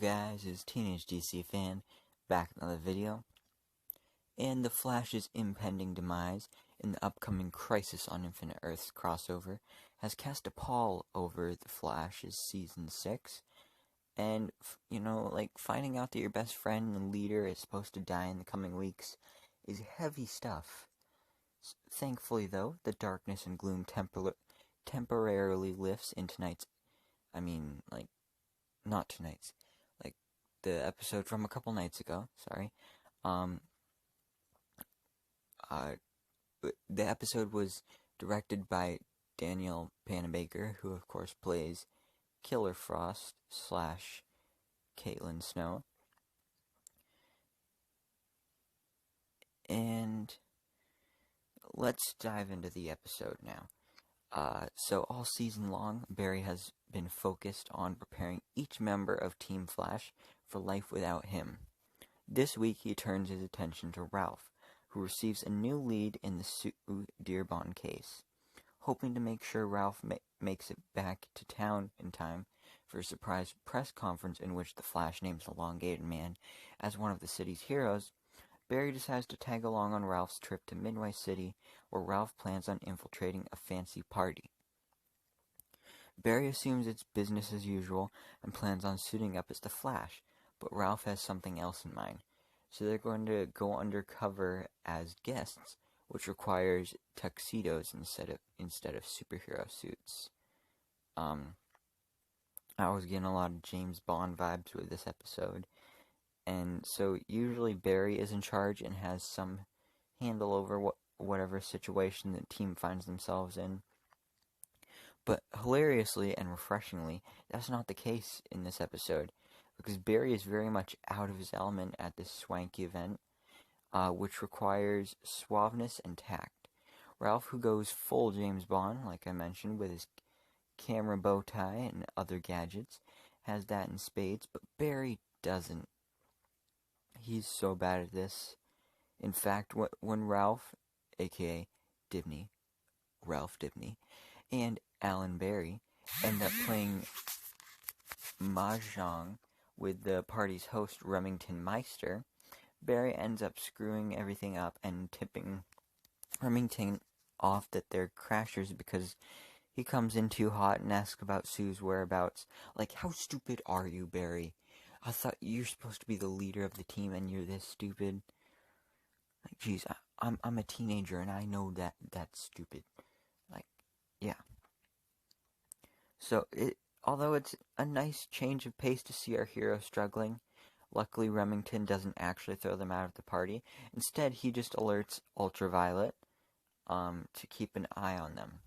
guys, it's Teenage DC Fan, back with another video. And the Flash's impending demise in the upcoming Crisis on Infinite Earths crossover has cast a pall over the Flash's Season 6. And, finding out that your best friend and leader is supposed to die in the coming weeks is heavy stuff. Thankfully, though, the darkness and gloom temporarily lifts in not tonight's, the episode from a couple nights ago, the episode was directed by Daniel Panabaker, who of course plays Killer Frost / Caitlin Snow. And let's dive into the episode now. So all season long, Barry has been focused on preparing each member of Team Flash for life without him. This week he turns his attention to Ralph, who receives a new lead in the Sue Dearborn case. Hoping to make sure Ralph makes it back to town in time for a surprise press conference in which the Flash names the Elongate Man as one of the city's heroes, Barry decides to tag along on Ralph's trip to Midway City, where Ralph plans on infiltrating a fancy party. Barry assumes it's business as usual and plans on suiting up as the Flash, but Ralph has something else in mind, so they're going to go undercover as guests, which requires tuxedos instead of superhero suits. I was getting a lot of James Bond vibes with this episode. And so usually Barry is in charge and has some handle over whatever situation the team finds themselves in. But hilariously and refreshingly, that's not the case in this episode, because Barry is very much out of his element at this swanky event, which requires suaveness and tact. Ralph, who goes full James Bond, like I mentioned, with his camera bow tie and other gadgets, has that in spades, but Barry doesn't. He's so bad at this. In fact, when Ralph, aka Ralph Dibny, and Alan Barry end up playing mahjong with the party's host, Remington Meister, Barry ends up screwing everything up and tipping Remington off that they're crashers because he comes in too hot and asks about Sue's whereabouts. Like, how stupid are you, Barry? I thought you're supposed to be the leader of the team and you're this stupid. Like, geez, I'm a teenager and I know that's stupid. Like, yeah. So, although it's a nice change of pace to see our hero struggling, luckily Remington doesn't actually throw them out of the party. Instead, he just alerts Ultraviolet to keep an eye on them.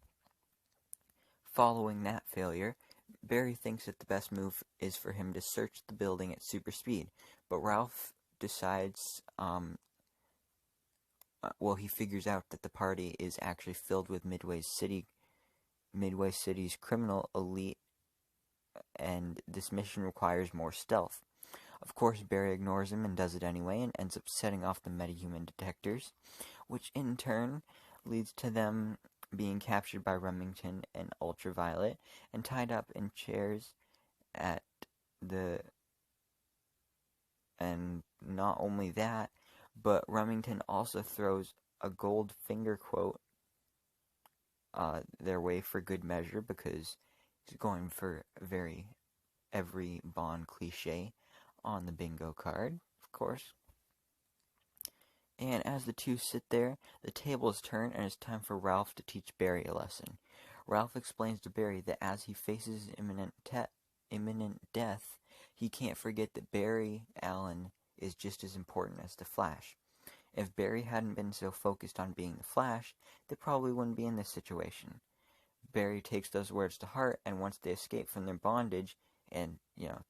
Following that failure, Barry thinks that the best move is for him to search the building at super speed, but Ralph decides, he figures out that the party is actually filled with Midway City's criminal elite, and this mission requires more stealth. Of course, Barry ignores him and does it anyway, and ends up setting off the metahuman detectors, which in turn leads to them being captured by Remington and Ultraviolet and tied up in chairs and not only that, but Remington also throws a gold finger quote their way for good measure, because he's going for every Bond cliche on the bingo card, of course. And as the two sit there, the tables turn and it's time for Ralph to teach Barry a lesson. Ralph explains to Barry that as he faces imminent death, he can't forget that Barry Allen is just as important as the Flash. If Barry hadn't been so focused on being the Flash, they probably wouldn't be in this situation. Barry takes those words to heart, and once they escape from their bondage, and,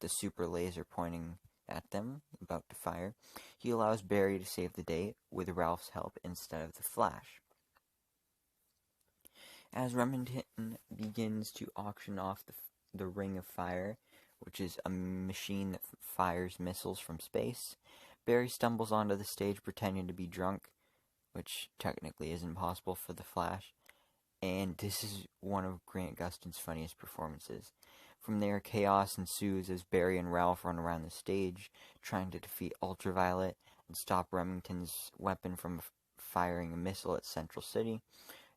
the super laser pointing at them, about to fire, he allows Barry to save the day with Ralph's help instead of the Flash. As Remington begins to auction off the Ring of Fire, which is a machine that fires missiles from space, Barry stumbles onto the stage pretending to be drunk, which technically isn't possible for the Flash, and this is one of Grant Gustin's funniest performances. From there, chaos ensues as Barry and Ralph run around the stage, trying to defeat Ultraviolet and stop Remington's weapon from firing a missile at Central City.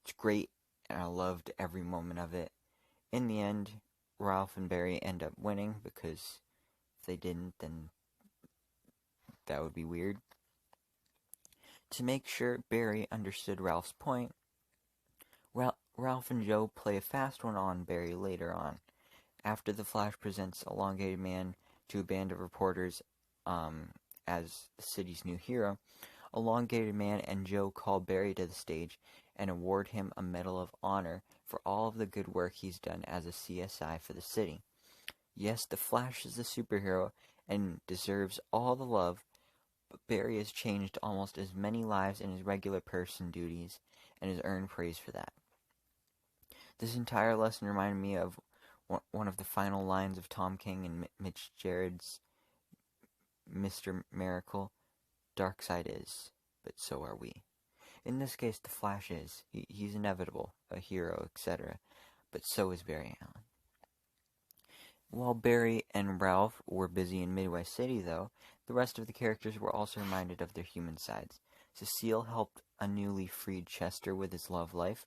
It's great, and I loved every moment of it. In the end, Ralph and Barry end up winning, because if they didn't, then that would be weird. To make sure Barry understood Ralph's point, Ralph and Joe play a fast one on Barry later on. After the Flash presents Elongated Man to a band of reporters as the city's new hero, Elongated Man and Joe call Barry to the stage and award him a Medal of Honor for all of the good work he's done as a CSI for the city. Yes, the Flash is a superhero and deserves all the love, but Barry has changed almost as many lives in his regular person duties and has earned praise for that. This entire lesson reminded me of one of the final lines of Tom King and Mitch Gerard's Mr. Miracle. Darkseid is, but so are we. In this case, the Flash is. He's inevitable, a hero, etc. But so is Barry Allen. While Barry and Ralph were busy in Midway City, though, the rest of the characters were also reminded of their human sides. Cecile helped a newly freed Chester with his love life,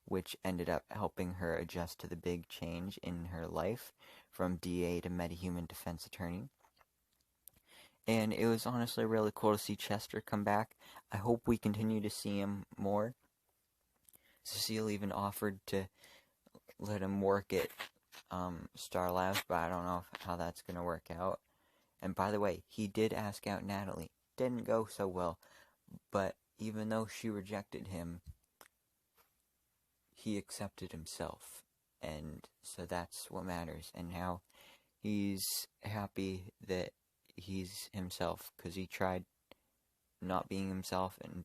which ended up helping her adjust to the big change in her life from DA to metahuman defense attorney. And it was honestly really cool to see Chester come back. I hope we continue to see him more. Cecile even offered to let him work at Star Labs, but I don't know how that's going to work out. And by the way, he did ask out Natalie. Didn't go so well, but even though she rejected him, he accepted himself, and so that's what matters. And now he's happy that he's himself, because he tried not being himself, and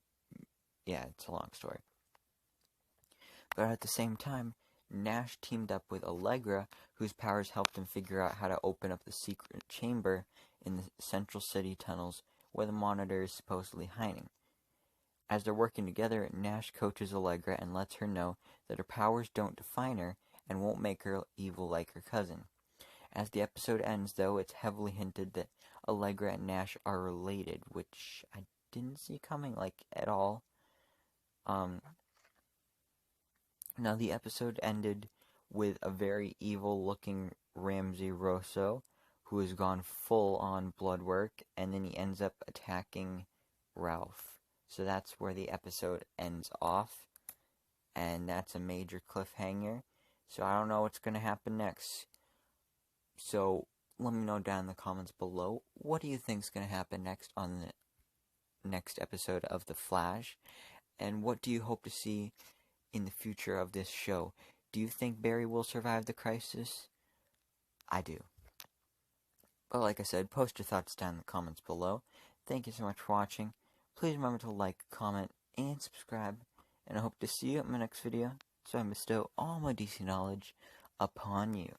yeah, it's a long story. But at the same time, Nash teamed up with Allegra, whose powers helped him figure out how to open up the secret chamber in the Central City tunnels where the Monitor is supposedly hiding. As they're working together, Nash coaches Allegra and lets her know that her powers don't define her and won't make her evil like her cousin. As the episode ends, though, it's heavily hinted that Allegra and Nash are related, which I didn't see coming, at all. Now, the episode ended with a very evil-looking Ramsey Rosso, who has gone full-on blood work, and then he ends up attacking Ralph. So that's where the episode ends off, and that's a major cliffhanger. So I don't know what's going to happen next. So let me know down in the comments below, what do you think is going to happen next on the next episode of The Flash? And what do you hope to see in the future of this show? Do you think Barry will survive the crisis? I do. But like I said, post your thoughts down in the comments below. Thank you so much for watching. Please remember to like, comment, and subscribe. And I hope to see you in my next video, so I bestow all my DC knowledge upon you.